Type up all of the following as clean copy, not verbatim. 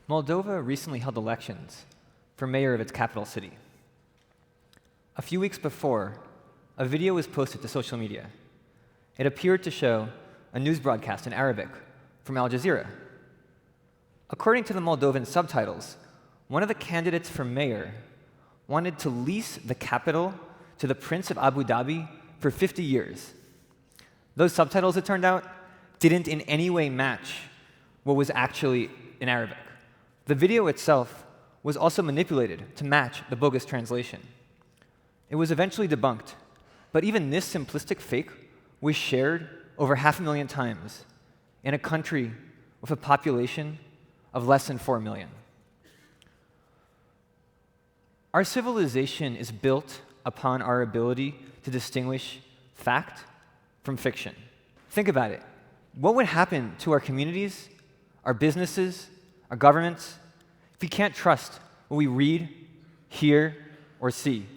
Moldova recently held elections for mayor of its capital city. A few weeks before, a video was posted to social media. It appeared to show a news broadcast in Arabic from Al Jazeera. According to the Moldovan subtitles, one of the candidates for mayor wanted to lease the capital to the Prince of Abu Dhabi for 50 years. Those subtitles, it turned out, didn't in any way match what was actually in Arabic. The video itself was also manipulated to match the bogus translation. It was eventually debunked, but even this simplistic fake was shared over 500,000 times in a country with a population of less than 4 million. Our civilization is built upon our ability to distinguish fact from fiction. Think about it. What would happen to our communities, our businesses, our governments, if we can't trust what we read, hear, or see?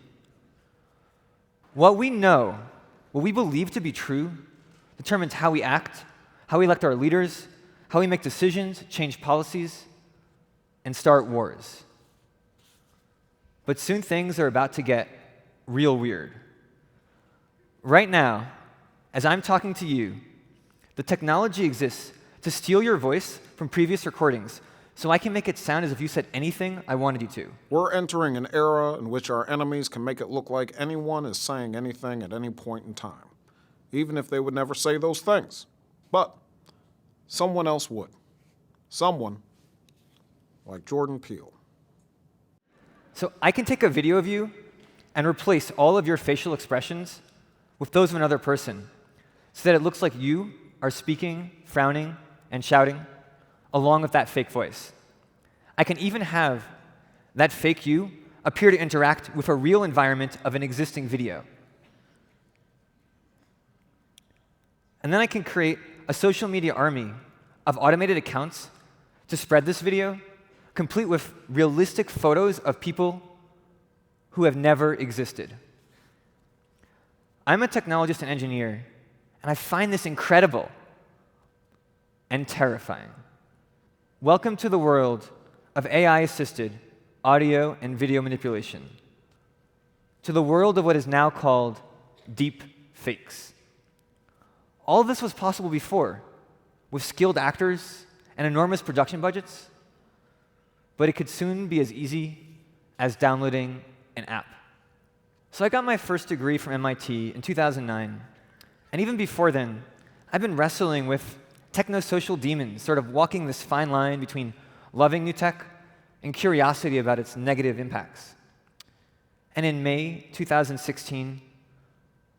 What we know, what we believe to be true, determines how we act, how we elect our leaders, how we make decisions, change policies, and start wars. But soon things are about to get real weird. Right now, as I'm talking to you, the technology exists to steal your voice from previous recordings so I can make it sound as if you said anything I wanted you to. We're entering an era in which our enemies can make it look like anyone is saying anything at any point in time, even if they would never say those things. But someone else would. Someone like Jordan Peele. So I can take a video of you and replace all of your facial expressions with those of another person so that it looks like you are speaking, frowning, and shouting along with that fake voice. I can even have that fake you appear to interact with a real environment of an existing video. And then I can create a social media army of automated accounts to spread this video, complete with realistic photos of people who have never existed. I'm a technologist and engineer, and I find this incredible and terrifying. Welcome to the world of AI-assisted audio and video manipulation, to the world of what is now called deep fakes. All of this was possible before, with skilled actors and enormous production budgets, but it could soon be as easy as downloading an app. So I got my first degree from MIT in 2009, and even before then, I've been wrestling with techno-social demons, sort of walking this fine line between loving new tech and curiosity about its negative impacts. And in May 2016,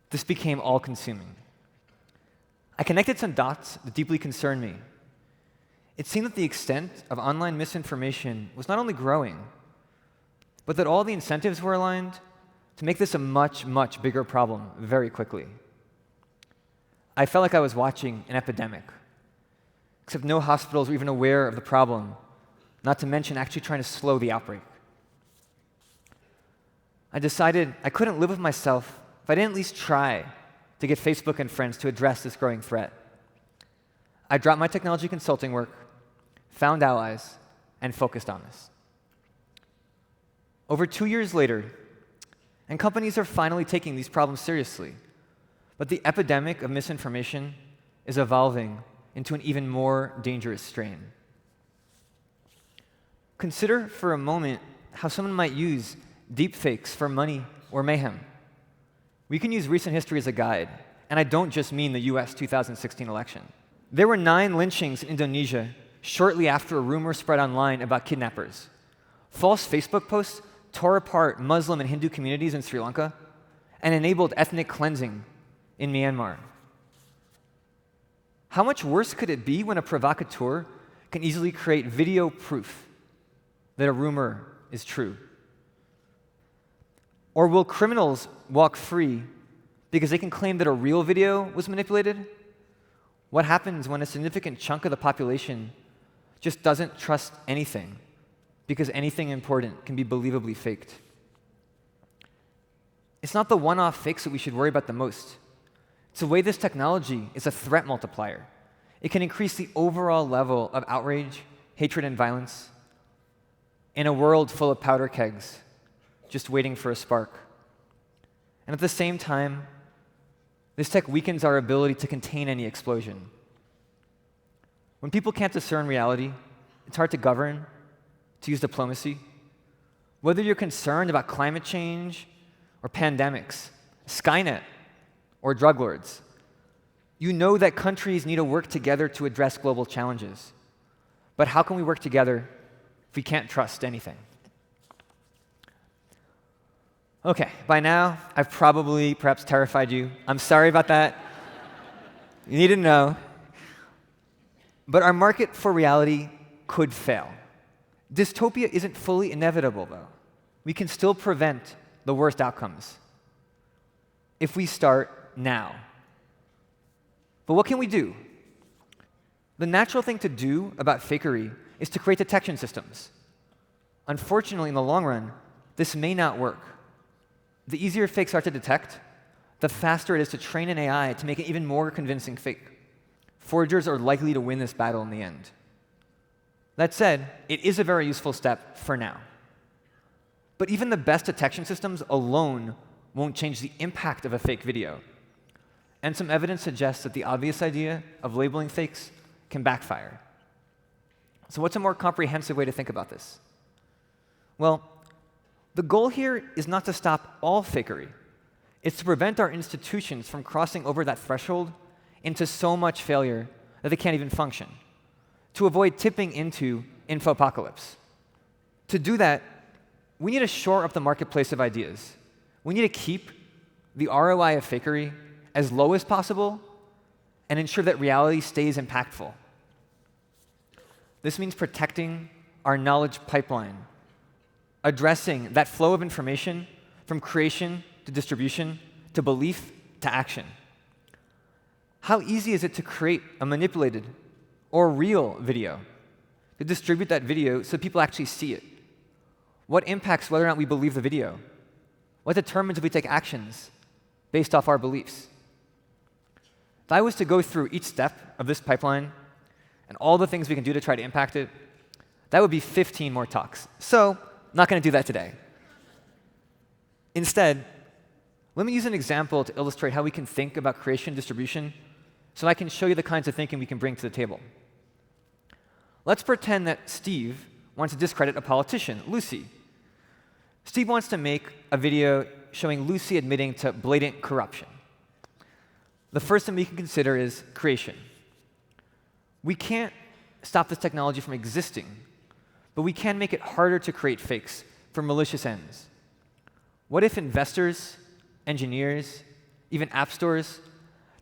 this became all-consuming. I connected some dots that deeply concerned me. It seemed that the extent of online misinformation was not only growing, but that all the incentives were aligned to make this a much, much bigger problem very quickly. I felt like I was watching an epidemic, except no hospitals were even aware of the problem, not to mention actually trying to slow the outbreak. I decided I couldn't live with myself if I didn't at least try to get Facebook and friends to address this growing threat. I dropped my technology consulting work, found allies, and focused on this. Over 2 years later, and companies are finally taking these problems seriously, but the epidemic of misinformation is evolving into an even more dangerous strain. Consider for a moment how someone might use deepfakes for money or mayhem. We can use recent history as a guide, and I don't just mean the US 2016 election. There were 9 lynchings in Indonesia shortly after a rumor spread online about kidnappers. False Facebook posts tore apart Muslim and Hindu communities in Sri Lanka and enabled ethnic cleansing in Myanmar. How much worse could it be when a provocateur can easily create video proof that a rumor is true? Or will criminals walk free because they can claim that a real video was manipulated? What happens when a significant chunk of the population just doesn't trust anything because anything important can be believably faked? It's not the one-off fakes that we should worry about the most. It's the way this technology is a threat multiplier. It can increase the overall level of outrage, hatred, and violence in a world full of powder kegs just waiting for a spark. And at the same time, this tech weakens our ability to contain any explosion. When people can't discern reality, it's hard to govern, to use diplomacy. Whether you're concerned about climate change or pandemics, Skynet or drug lords, you know that countries need to work together to address global challenges. But how can we work together if we can't trust anything? Okay, by now, I've probably perhaps terrified you. I'm sorry about that. You need to know. But our market for reality could fail. Dystopia isn't fully inevitable, though. We can still prevent the worst outcomes if we start now. But what can we do? The natural thing to do about fakery is to create detection systems. Unfortunately, in the long run, this may not work. The easier fakes are to detect, the faster it is to train an AI to make an even more convincing fake. Forgers are likely to win this battle in the end. That said, it is a very useful step for now. But even the best detection systems alone won't change the impact of a fake video. And some evidence suggests that the obvious idea of labeling fakes can backfire. So what's a more comprehensive way to think about this? Well, the goal here is not to stop all fakery. It's to prevent our institutions from crossing over that threshold into so much failure that they can't even function. To avoid tipping into infopocalypse. To do that, we need to shore up the marketplace of ideas. We need to keep the ROI of fakery as low as possible and ensure that reality stays impactful. This means protecting our knowledge pipeline, addressing that flow of information from creation to distribution to belief to action. How easy is it to create a manipulated or real video, to distribute that video so people actually see it? What impacts whether or not we believe the video? What determines if we take actions based off our beliefs? If I was to go through each step of this pipeline and all the things we can do to try to impact it, that would be 15 more talks. So, not going to do that today. Instead, let me use an example to illustrate how we can think about creation and distribution so I can show you the kinds of thinking we can bring to the table. Let's pretend that Steve wants to discredit a politician, Lucy. Steve wants to make a video showing Lucy admitting to blatant corruption. The first thing we can consider is creation. We can't stop this technology from existing, but we can make it harder to create fakes for malicious ends. What if investors, engineers, even app stores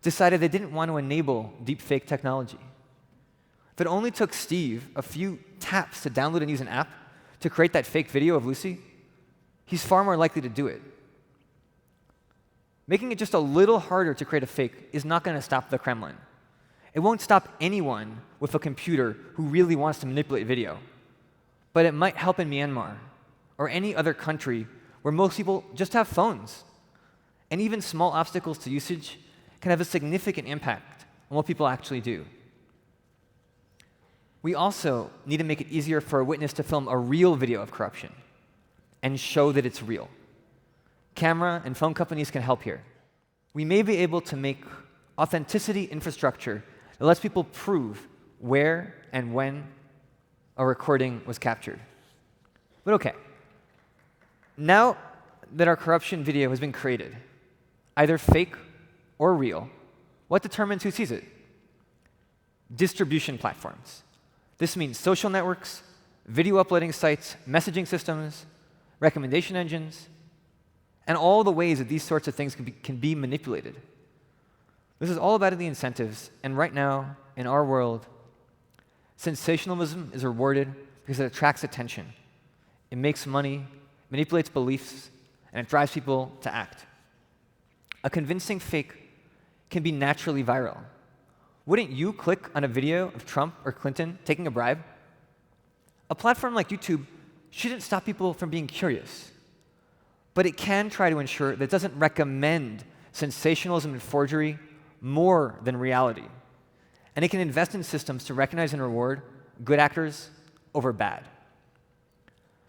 decided they didn't want to enable deepfake technology? If it only took Steve a few taps to download and use an app to create that fake video of Lucy, he's far more likely to do it. Making it just a little harder to create a fake is not going to stop the Kremlin. It won't stop anyone with a computer who really wants to manipulate video. But it might help in Myanmar or any other country where most people just have phones. And even small obstacles to usage can have a significant impact on what people actually do. We also need to make it easier for a witness to film a real video of corruption and show that it's real. Camera and phone companies can help here. We may be able to make authenticity infrastructure that lets people prove where and when a recording was captured. But okay, now that our corruption video has been created, either fake or real, what determines who sees it? Distribution platforms. This means social networks, video uploading sites, messaging systems, recommendation engines, and all the ways that these sorts of things can be manipulated. This is all about the incentives, and right now, in our world, sensationalism is rewarded because it attracts attention. It makes money, manipulates beliefs, and it drives people to act. A convincing fake can be naturally viral. Wouldn't you click on a video of Trump or Clinton taking a bribe? A platform like YouTube shouldn't stop people from being curious. but it can try to ensure that it doesn't recommend sensationalism and forgery more than reality. And it can invest in systems to recognize and reward good actors over bad.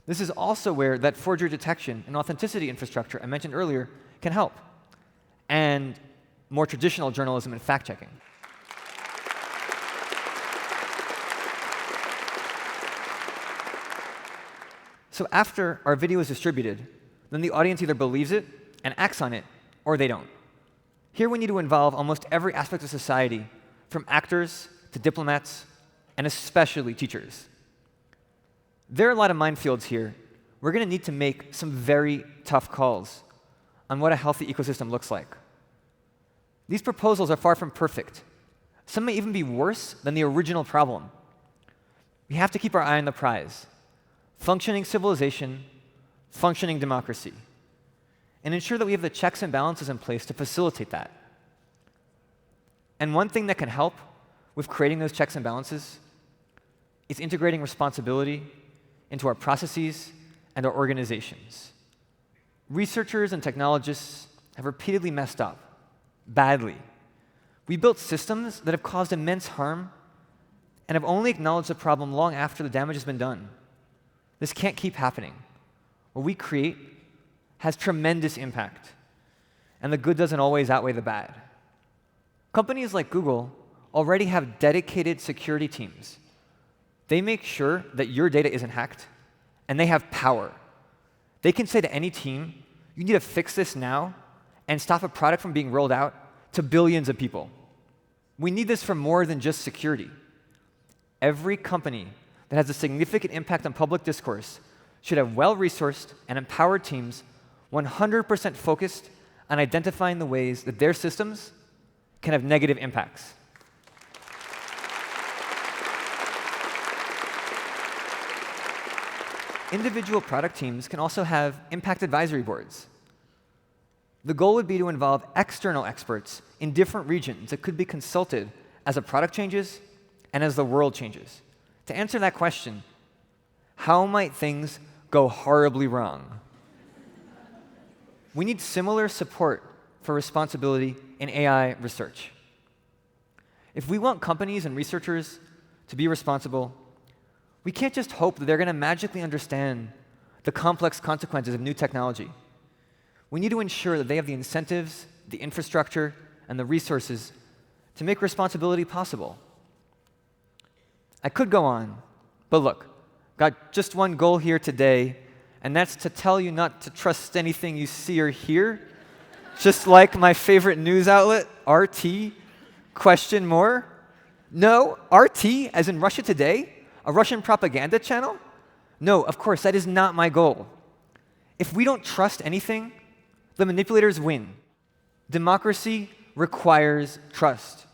This is also where that forgery detection and authenticity infrastructure I mentioned earlier can help, and more traditional journalism and fact-checking. So after our video is distributed, then the audience either believes it and acts on it, or they don't. Here we need to involve almost every aspect of society, from actors to diplomats, and especially teachers. There are a lot of minefields here. We're going to need to make some very tough calls on what a healthy ecosystem looks like. These proposals are far from perfect. Some may even be worse than the original problem. We have to keep our eye on the prize: functioning civilization, functioning democracy, and ensure that we have the checks and balances in place to facilitate that. And one thing that can help with creating those checks and balances is integrating responsibility into our processes and our organizations. Researchers and technologists have repeatedly messed up, badly. We built systems that have caused immense harm and have only acknowledged the problem long after the damage has been done. This can't keep happening. What we create has tremendous impact, and the good doesn't always outweigh the bad. Companies like Google already have dedicated security teams. They make sure that your data isn't hacked, and they have power. They can say to any team, you need to fix this now and stop a product from being rolled out to billions of people. We need this for more than just security. Every company that has a significant impact on public discourse should have well-resourced and empowered teams 100% focused on identifying the ways that their systems can have negative impacts. Individual product teams can also have impact advisory boards. The goal would be to involve external experts in different regions that could be consulted as a product changes and as the world changes. To answer that question, how might things go horribly wrong? We need similar support for responsibility in AI research. If we want companies and researchers to be responsible, we can't just hope that they're going to magically understand the complex consequences of new technology. We need to ensure that they have the incentives, the infrastructure, and the resources to make responsibility possible. I could go on, but look, got just one goal here today, and that's to tell you not to trust anything you see or hear. Just like my favorite news outlet, RT, question more. No, RT, as in Russia Today, a Russian propaganda channel? No, of course, that is not my goal. If we don't trust anything, the manipulators win. Democracy requires trust.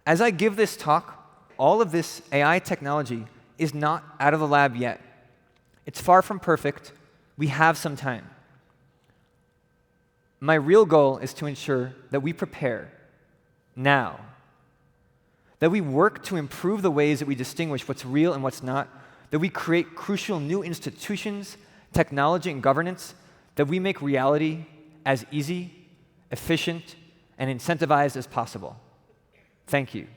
As I give this talk, all of this AI technology is not out of the lab yet. It's far from perfect. We have some time. My real goal is to ensure that we prepare now, that we work to improve the ways that we distinguish what's real and what's not, that we create crucial new institutions, technology, and governance, that we make reality as easy, efficient, and incentivized as possible. Thank you.